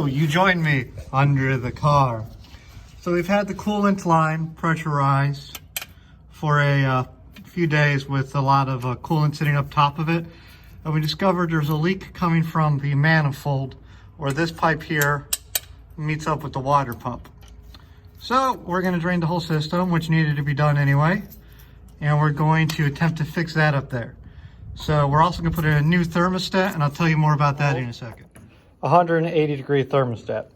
you joined me under the car. So we've had the coolant line pressurized for a few days with a lot of coolant sitting up top of it. And we discovered there's a leak coming from the manifold where this pipe here meets up with the water pump. So we're going to drain the whole system, which needed to be done anyway. And we're going to attempt to fix that up there. So we're also going to put in a new thermostat, and I'll tell you more about that in a second. 180 degree thermostat.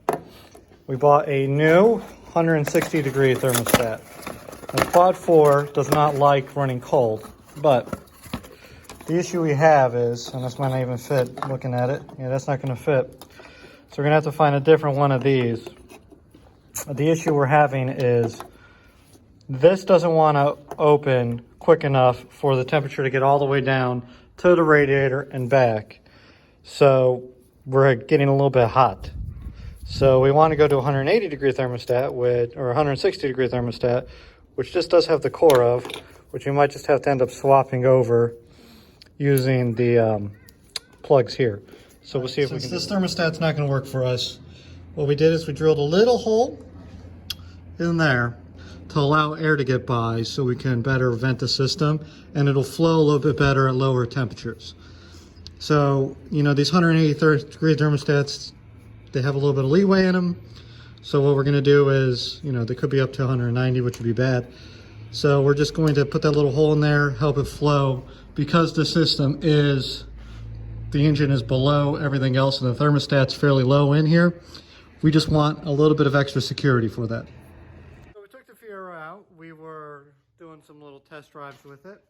We bought a new 160 degree thermostat. The Quad 4 does not like running cold, but the issue we have is, and this might not even fit looking at it, yeah, that's not going to fit. So we're going to have to find a different one of these. The issue we're having is this doesn't want to open quick enough for the temperature to get all the way down to the radiator and back. So we're getting a little bit hot. So we want to go to 180 degree thermostat or 160 degree thermostat, which just does have the core of, which we might just have to end up swapping over using the plugs here. So we'll see if we can. Since this thermostat's not going to work for us, what we did is we drilled a little hole in there to allow air to get by so we can better vent the system, and it'll flow a little bit better at lower temperatures. So, you know, these 180 degree thermostats, they have a little bit of leeway in them. So what we're going to do is, you know, they could be up to 190, which would be bad. So we're just going to put that little hole in there, help it flow, because the system is, the engine is below everything else and the thermostat's fairly low in here. We just want a little bit of extra security for that. So we took the Fiero out. We were doing some little test drives with it.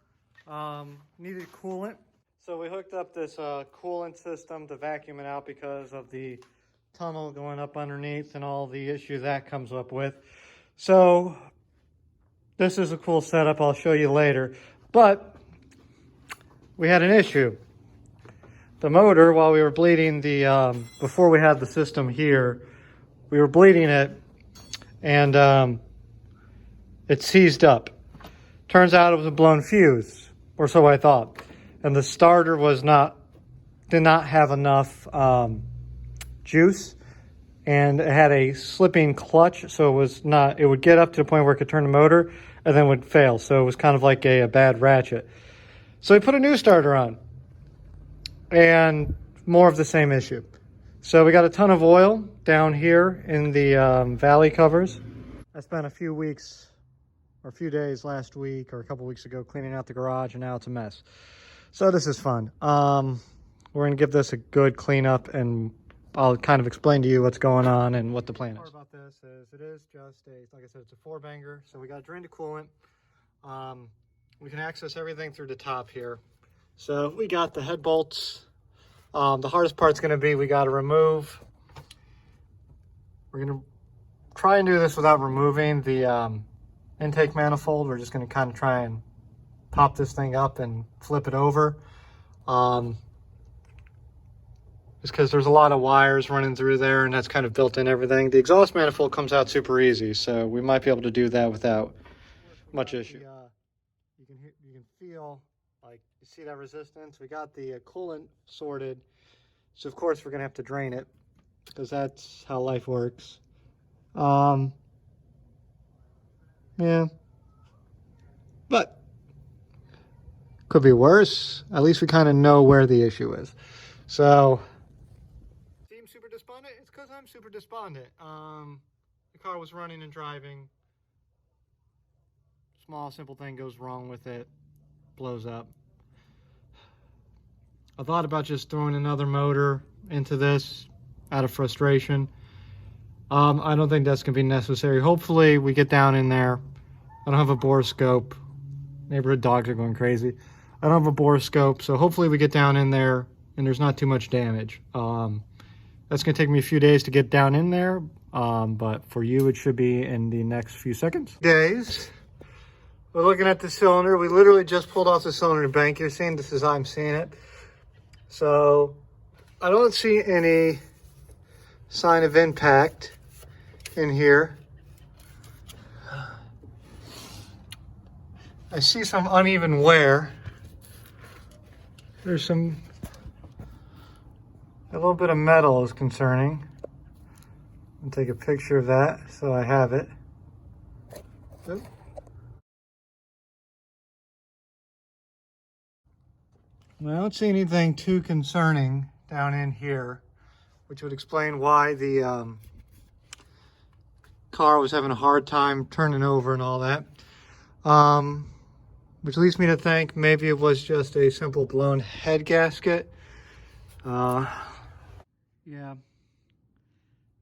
Needed coolant. So we hooked up this coolant system to vacuum it out because of the tunnel going up underneath and all the issues that comes up with. So this is a cool setup. I'll show you later. But we had an issue. The motor, while we were bleeding before we had the system here, we were bleeding it, and it seized up. Turns out it was a blown fuse, or so I thought. And the starter did not have enough juice, and it had a slipping clutch, so it would get up to the point where it could turn the motor, and then would fail. So it was kind of like a bad ratchet. So we put a new starter on, and more of the same issue. So we got a ton of oil down here in the valley covers. I spent a few weeks or a few days last week or a couple weeks ago cleaning out the garage, and now it's a mess. So this is fun. We're going to give this a good cleanup, and I'll kind of explain to you what's going on and what the plan is. The part about this is it is just like I said, it's a 4-banger. So we got to drain the coolant. We can access everything through the top here. So we got the head bolts. The hardest part's going to be we're going to try and do this without removing the intake manifold. We're just going to kind of try and pop this thing up and flip it over. Just because there's a lot of wires running through there, and that's kind of built in everything. The exhaust manifold comes out super easy, so we might be able to do that without much issue. You can feel, like, you see that resistance? We got the coolant sorted, so of course we're gonna have to drain it because that's how life works. Yeah, but could be worse. At least we kind of know where the issue is. So, seem super despondent? It's because I'm super despondent. The car was running and driving. Small, simple thing goes wrong with it, blows up. I thought about just throwing another motor into this out of frustration. I don't think that's going to be necessary. Hopefully we get down in there. I don't have a borescope. Neighborhood dogs are going crazy. I don't have a borescope, so hopefully we get down in there and there's not too much damage. That's going to take me a few days to get down in there, but for you it should be in the next few seconds. We're looking at the cylinder. We literally just pulled off the cylinder bank. You're seeing this as I'm seeing it. So I don't see any sign of impact in here. I see some uneven wear. There's a little bit of metal is concerning. I'll take a picture of that so I have it. Oop. I don't see anything too concerning down in here, which would explain why the car was having a hard time turning over and all that. Which leads me to think maybe it was just a simple blown head gasket. Yeah, I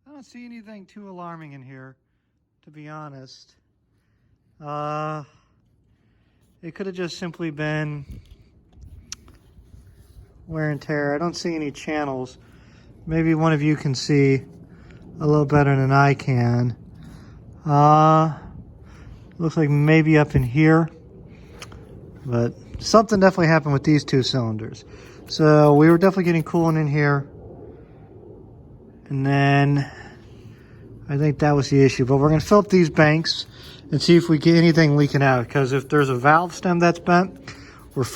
don't see anything too alarming in here, to be honest. It could have just simply been wear and tear. I don't see any channels. Maybe one of you can see a little better than I can. Looks like maybe up in here, but something definitely happened with these two cylinders. So we were definitely getting coolant in here, and then I think that was the issue. But we're going to fill up these banks and see if we get anything leaking out, because if there's a valve stem that's bent, we're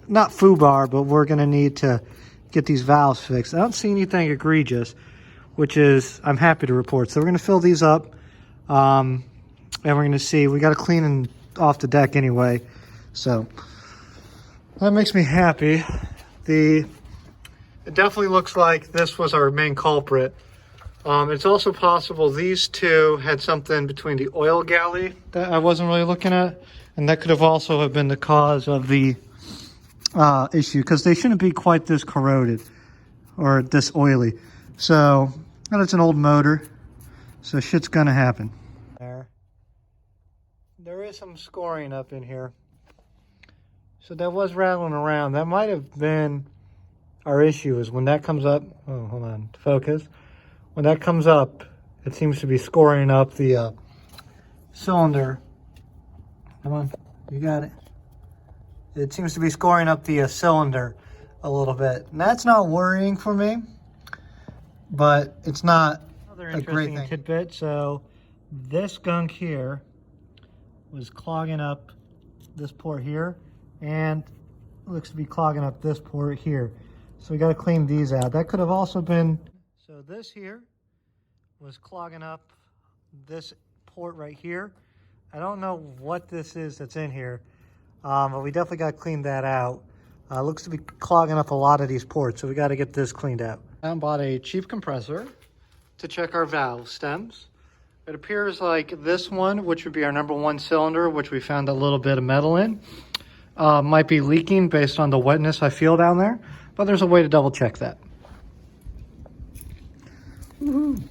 not foobar, but we're going to need to get these valves fixed. I don't see anything egregious, which is I'm happy to report. So we're going to fill these up, and we're going to see. We got to clean them off the deck anyway, so that makes me happy. It definitely looks like this was our main culprit. It's also possible these two had something between the oil galley that I wasn't really looking at, and that could have also have been the cause of the issue, because they shouldn't be quite this corroded or this oily. So, and it's an old motor, so shit's gonna happen. There is some scoring up in here, so that was rattling around. That might have been our issue, is when that comes up. Oh, hold on, focus. When that comes up, it seems to be scoring up the cylinder. Come on, you got it. It seems to be scoring up the cylinder a little bit. And that's not worrying for me, but it's not a great thing. Tidbit. So this gunk here was clogging up this port here, and looks to be clogging up this port here. So we got to clean these out. That could have also been, so this here was clogging up this port right here. I don't know what this is that's in here. But we definitely got to clean that out. Looks to be clogging up a lot of these ports, so we got to get this cleaned out. I bought a cheap compressor to check our valve stems. It appears like this one, which would be our #1 cylinder, which we found a little bit of metal in, might be leaking based on the wetness I feel down there, but there's a way to double check that. Woohoo.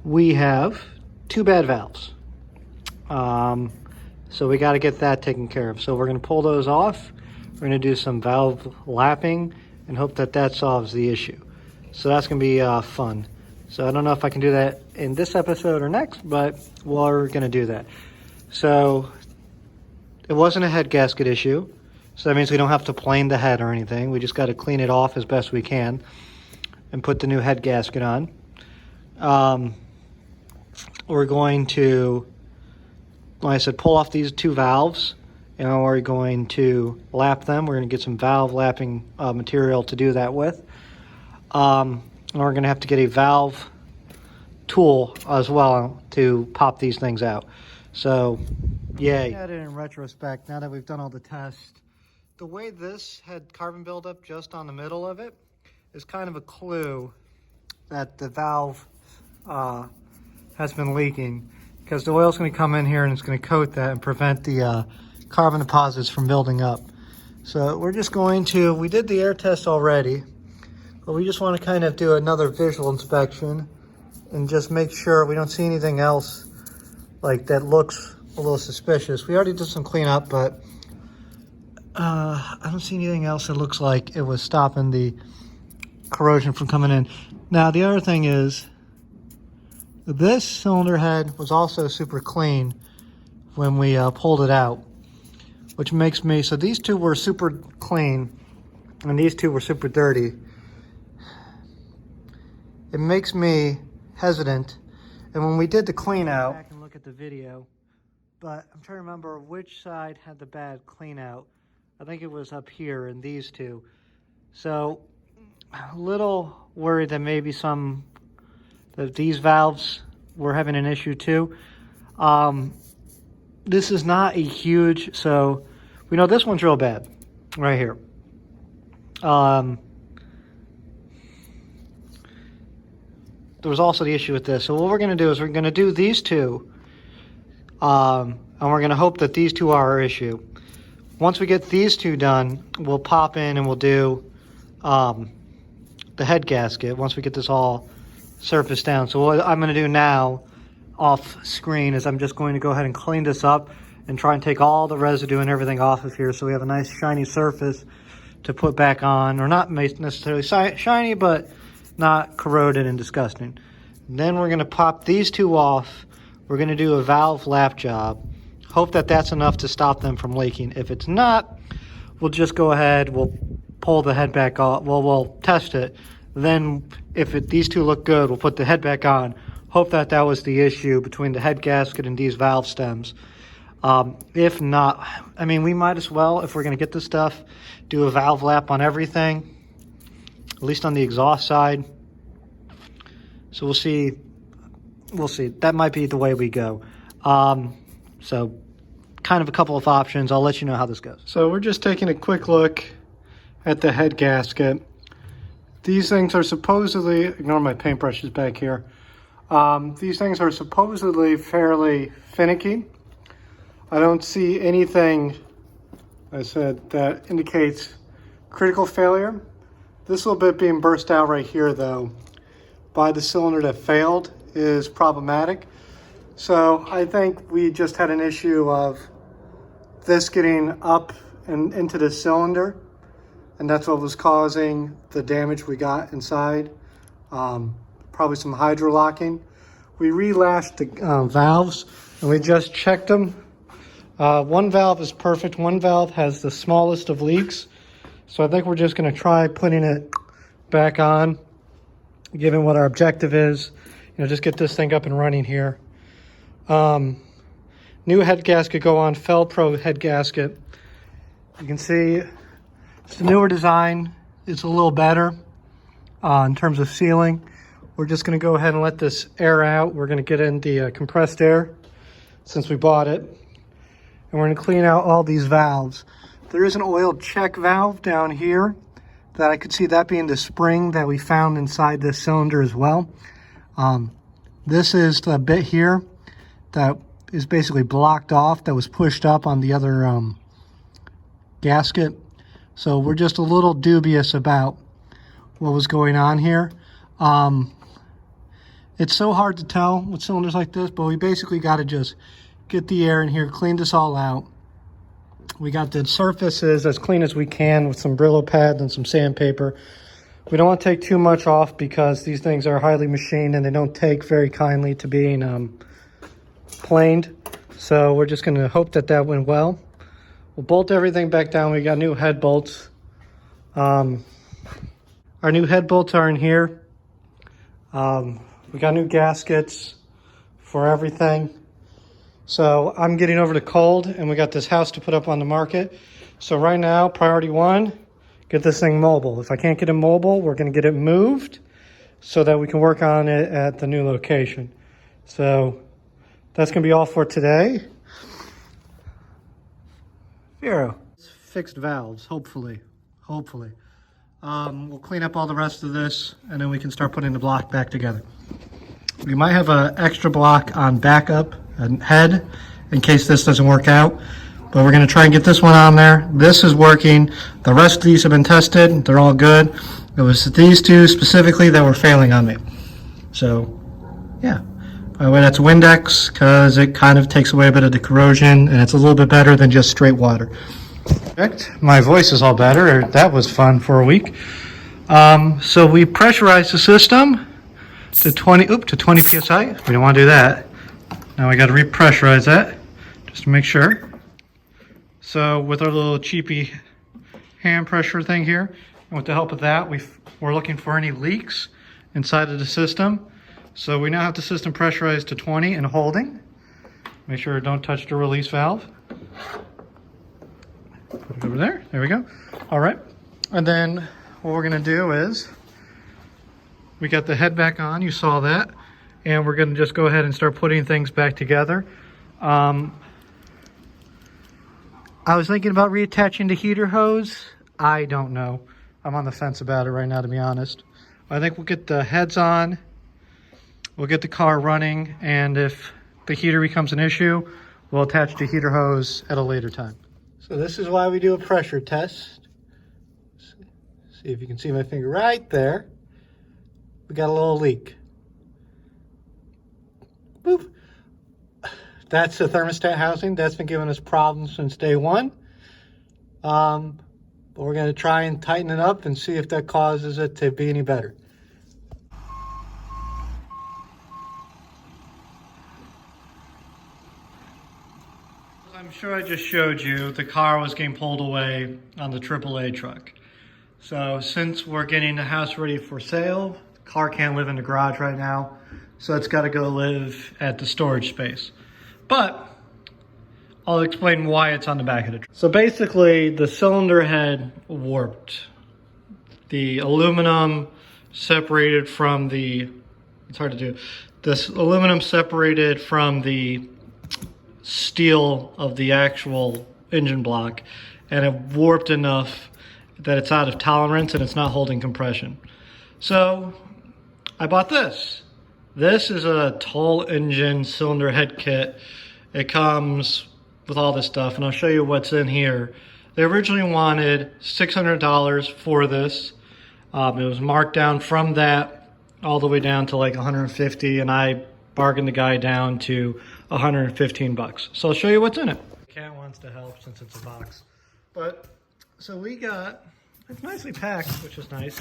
We have two bad valves, so we got to get that taken care of. So we're going to pull those off. We're going to do some valve lapping and hope that that solves the issue. So that's going to be fun. So I don't know if I can do that in this episode or next, but we're going to do that. So it wasn't a head gasket issue, so that means we don't have to plane the head or anything. We just got to clean it off as best we can and put the new head gasket on. We're going to, like I said, pull off these two valves, and we're going to lap them. We're going to get some valve lapping material to do that with. And we're going to have to get a valve tool as well to pop these things out. So, yay. At it in retrospect, now that we've done all the tests, the way this had carbon buildup just on the middle of it is kind of a clue that the valve has been leaking, because the oil's going to come in here and it's going to coat that and prevent the carbon deposits from building up. So we're just going to, we did the air test already, but we just want to kind of do another visual inspection and just make sure we don't see anything else like that looks a little suspicious. We already did some cleanup, but I don't see anything else that looks like it was stopping the corrosion from coming in. Now the other thing is, this cylinder head was also super clean when we pulled it out, which makes me, so these two were super clean and these two were super dirty. It makes me hesitant. And when we did the clean out, back and look at the video, but I'm trying to remember which side had the bad clean out. I think it was up here in these two. So a little worried that maybe that these valves were having an issue too. This is not a huge, so we know this one's real bad right here. There was also the issue with this. So what we're going to do is we're going to do these two, and we're going to hope that these two are our issue. Once we get these two done, we'll pop in and we'll do the head gasket once we get this all surfaced down. So what I'm going to do now off screen is I'm just going to go ahead and clean this up and try and take all the residue and everything off of here so we have a nice shiny surface to put back on, or not necessarily shiny, but not corroded and disgusting. And then we're going to pop these two off. We're going to do a valve lap job. Hope that that's enough to stop them from leaking. If it's not, we'll just go ahead, we'll pull the head back off. Well, we'll test it. Then if these two look good, we'll put the head back on. Hope that that was the issue between the head gasket and these valve stems. If not, I mean, we might as well, if we're going to get this stuff, do a valve lap on everything, at least on the exhaust side. So we'll see. We'll see. That might be the way we go. So kind of a couple of options. I'll let you know how this goes. So we're just taking a quick look at the head gasket. These things are supposedly, ignore my paintbrushes back here. These things are supposedly fairly finicky. I don't see anything, I said, that indicates critical failure. This little bit being burst out right here, though, by the cylinder that failed is problematic. So I think we just had an issue of this getting up and into the cylinder, and that's what was causing the damage we got inside. Probably some hydrolocking. We relashed the valves, and we just checked them. One valve is perfect. One valve has the smallest of leaks. So I think we're just going to try putting it back on, given what our objective is. You know, just get this thing up and running here. New head gasket go on, Fel-Pro head gasket. You can see it's a newer design. It's a little better in terms of sealing. We're just going to go ahead and let this air out. We're going to get in the compressed air since we bought it. And we're going to clean out all these valves. There is an oil check valve down here that I could see that being the spring that we found inside this cylinder as well. This is the bit here that is basically blocked off that was pushed up on the other gasket. So we're just a little dubious about what was going on here. It's so hard to tell with cylinders like this, but we basically got to just get the air in here, clean this all out. We got the surfaces as clean as we can with some Brillo pads and some sandpaper. We don't want to take too much off because these things are highly machined and they don't take very kindly to being planed. So we're just going to hope that that went well. We'll bolt everything back down. We got new head bolts. Our new head bolts are in here. We got new gaskets for everything. So I'm getting over to cold, and we got this house to put up on the market. So right now, priority one, get this thing mobile. If I can't get it mobile, we're going to get it moved so that we can work on it at the new location. So that's going to be all for today. Vero. Fixed valves, hopefully. We'll clean up all the rest of this, and then we can start putting the block back together. We might have an extra block on backup and head in case this doesn't work out, but we're going to try and get this one on there. This is working. The rest of these have been tested. They're all good. It was these two specifically that were failing on me. So, yeah. By the way, that's Windex because it kind of takes away a bit of the corrosion, and it's a little bit better than just straight water. Perfect. My voice is all better. That was fun for a week. So we pressurized the system to 20 psi. We don't want to do that. Now we got to repressurize that just to make sure. So with our little cheapy hand pressure thing here, and with the help of that, we're looking for any leaks inside of the system. So we now have the system pressurized to 20 and holding. Make sure don't touch the release valve. Put it over there. There we go. All right. And then what we're going to do is we got the head back on. You saw that. And we're going to just go ahead and start putting things back together. I was thinking about reattaching the heater hose. I don't know. I'm on the fence about it right now, to be honest. I think we'll get the heads on. We'll get the car running. And if the heater becomes an issue, we'll attach the heater hose at a later time. So this is why we do a pressure test. See if you can see my finger right there. We got a little leak. Boop. That's the thermostat housing. That's been giving us problems since day one. But we're going to try and tighten it up and see if that causes it to be any better. I'm sure I just showed you the car was getting pulled away on the AAA truck. So since we're getting the house ready for sale, the car can't live in the garage right now. So it's got to go live at the storage space. But I'll explain why it's on the back of the truck. So basically the cylinder head warped. The aluminum separated from the, it's hard to do. This aluminum separated from the steel of the actual engine block, and it warped enough that it's out of tolerance and it's not holding compression. So I bought this. This is a Toll Engine cylinder head kit. It comes with all this stuff, and I'll show you what's in here. They originally wanted $600 for this. It was marked down from that all the way down to like $150, and I bargained the guy down to 115 bucks. So I'll show you what's in it. Cat wants to help since it's a box. But, so we got, it's nicely packed, which is nice.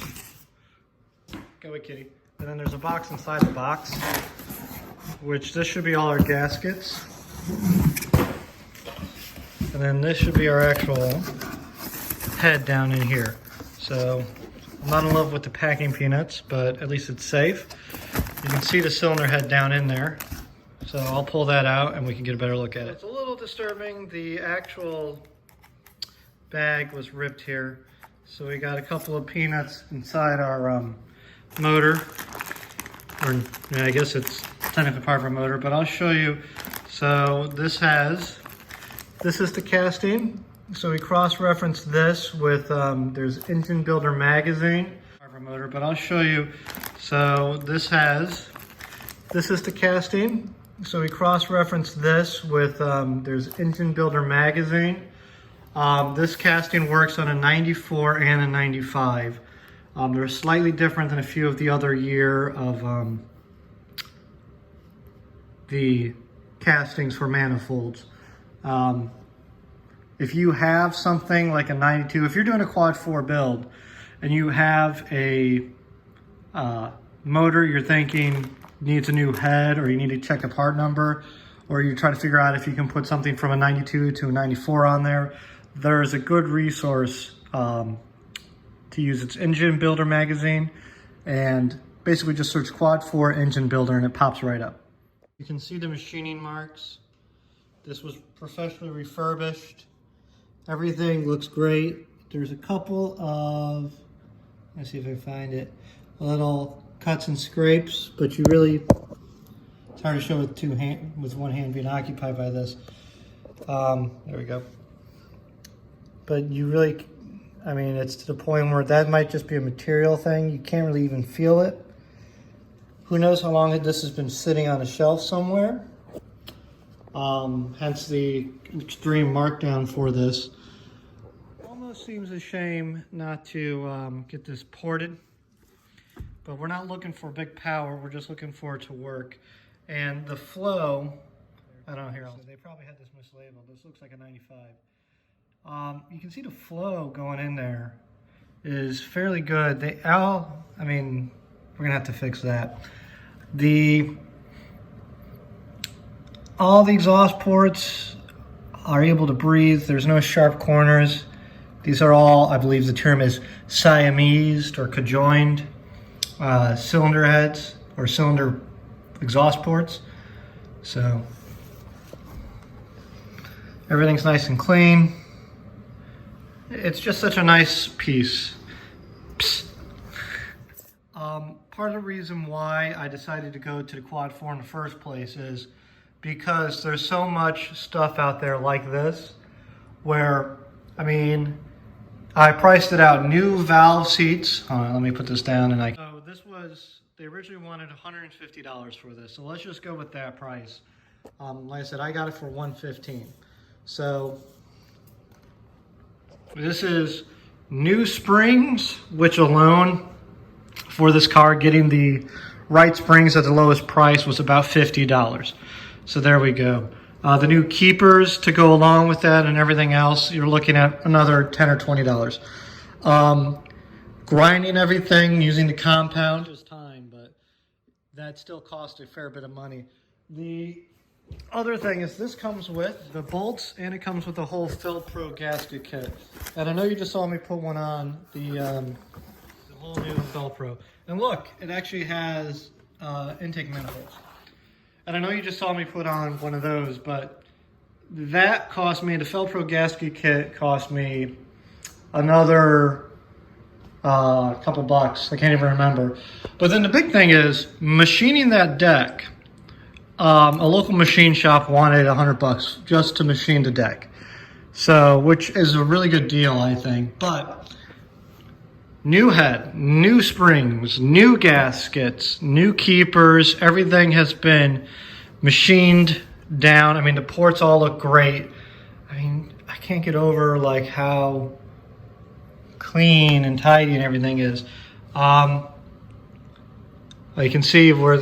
Go away, kitty. And then there's a box inside the box, which this should be all our gaskets. And then this should be our actual head down in here. So I'm not in love with the packing peanuts, but at least it's safe. You can see the cylinder head down in there. So I'll pull that out and we can get a better look at it. It's a little disturbing. The actual bag was ripped here. So we got a couple of peanuts inside our motor, or yeah, I guess it's technically part of our motor, but I'll show you. So this is the casting. So we cross-referenced this with, there's Engine Builder magazine, part of our motor, but I'll show you. So this is the casting. So we cross-referenced this with, there's Engine Builder magazine. This casting works on a 94 and a 95. They're slightly different than a few of the other year of the castings for manifolds. If you have something like a 92, if you're doing a quad 4 build and you have a motor you're thinking needs a new head, or you need to check a part number, or you try to figure out if you can put something from a 92 to a 94 on there, there's a good resource to use. It's Engine Builder magazine, and basically just search quad 4 engine builder and it pops right up. You can see the machining marks. This was professionally refurbished. Everything looks great. There's a couple of, let's see if I can find it, little cuts and scrapes, but you really, it's hard to show with one hand being occupied by this. There we go. But you really, I mean, it's to the point where that might just be a material thing. You can't really even feel it. Who knows how long this has been sitting on a shelf somewhere. Hence the extreme markdown for this. Almost seems a shame not to get this ported, but we're not looking for big power. We're just looking for it to work. And the flow, I don't know here, they probably had this mislabeled. This looks like a 95. You can see the flow going in there is fairly good. I mean, we're gonna have to fix that. All the exhaust ports are able to breathe. There's no sharp corners. These are all, I believe the term is Siamese or conjoined cylinder heads or cylinder exhaust ports. So Everything's nice and clean. It's just such a nice piece. Psst. Part of the reason why I decided to go to the Quad 4 in the first place is because there's so much stuff out there like this where, I mean, I priced it out. New valve seats. Hold on, let me put this down and So this was, they originally wanted $150 for this. So let's just go with that price. Like I said, I got it for $115. So this is new springs, which alone for this car, getting the right springs at the lowest price was about $50. So there we go. The new keepers to go along with that and everything else, you're looking at another $10 or $20. Grinding everything using the compound is time, but that still costs a fair bit of money. The other thing is this comes with the bolts and it comes with the whole Fel-Pro gasket kit. And I know you just saw me put one on, the whole new Fel-Pro. And look, it actually has intake manifolds. And I know you just saw me put on one of those, but that cost me, the Fel-Pro gasket kit cost me another couple bucks. I can't even remember. But then the big thing is machining that deck. A local machine shop wanted $100 just to machine the deck. So, which is a really good deal, I think. But new head, new springs, new gaskets, new keepers, everything has been machined down. I mean, the ports all look great. I mean, I can't get over like how clean and tidy and everything is. You can see where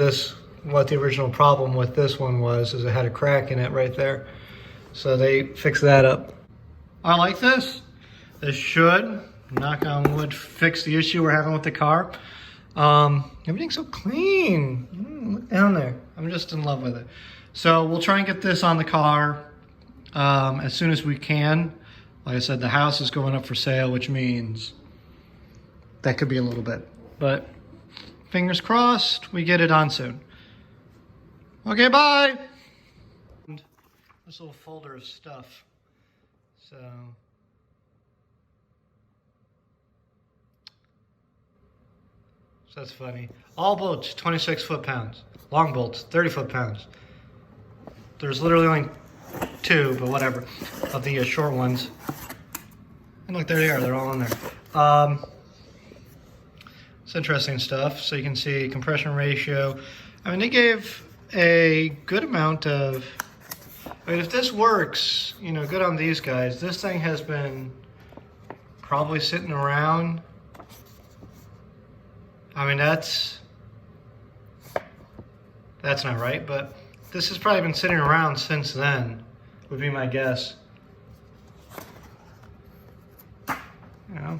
what the original problem with this one was, is it had a crack in it right there. So they fixed that up. I like this. This should, knock on wood, fix the issue we're having with the car. Everything's so clean. Look down there. I'm just in love with it. So we'll try and get this on the car as soon as we can. Like I said, the house is going up for sale, which means that could be a little bit. But fingers crossed, we get it on soon. Okay, bye. This little folder of stuff. So that's funny. All bolts, 26 foot-pounds. Long bolts, 30 foot-pounds. There's literally only 2, but whatever, of the short ones. And look, there they are. They're all in there. It's interesting stuff. So you can see compression ratio. I mean, they gave a good amount of, I mean, if this works, you know, good on these guys. This thing has been probably sitting around, I mean, that's not right, but this has probably been sitting around since then, would be my guess. You know,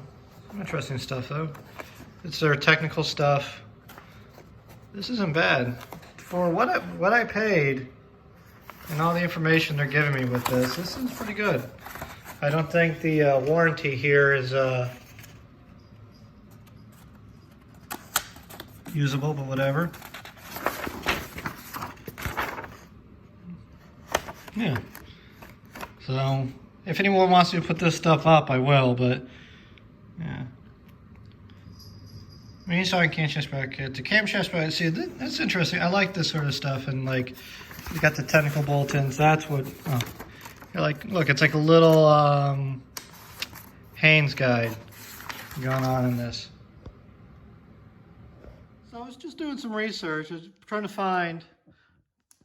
interesting stuff though. It's their technical stuff. This isn't bad. For what I paid and all the information they're giving me with this is pretty good. I don't think the warranty here is usable, but whatever. Yeah. So if anyone wants me to put this stuff up, I will, but yeah. I mean, you saw a camshaft bracket. The camshaft bracket, see, that's interesting. I like this sort of stuff, and like, you got the technical bolt-ins. That's what, oh, you're like, look, it's like a little Haynes guide going on in this. So I was just doing some research. I was trying to find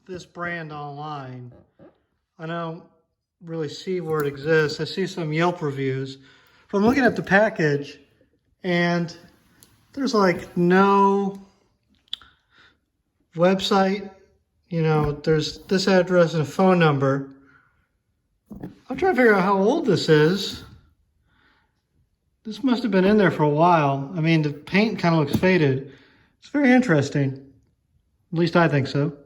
this brand online. I don't really see where it exists. I see some Yelp reviews. But I'm looking at the package, and there's like no website. You know, there's this address and a phone number. I'm trying to figure out how old this is. This must have been in there for a while. I mean, the paint kind of looks faded. It's very interesting. At least I think so.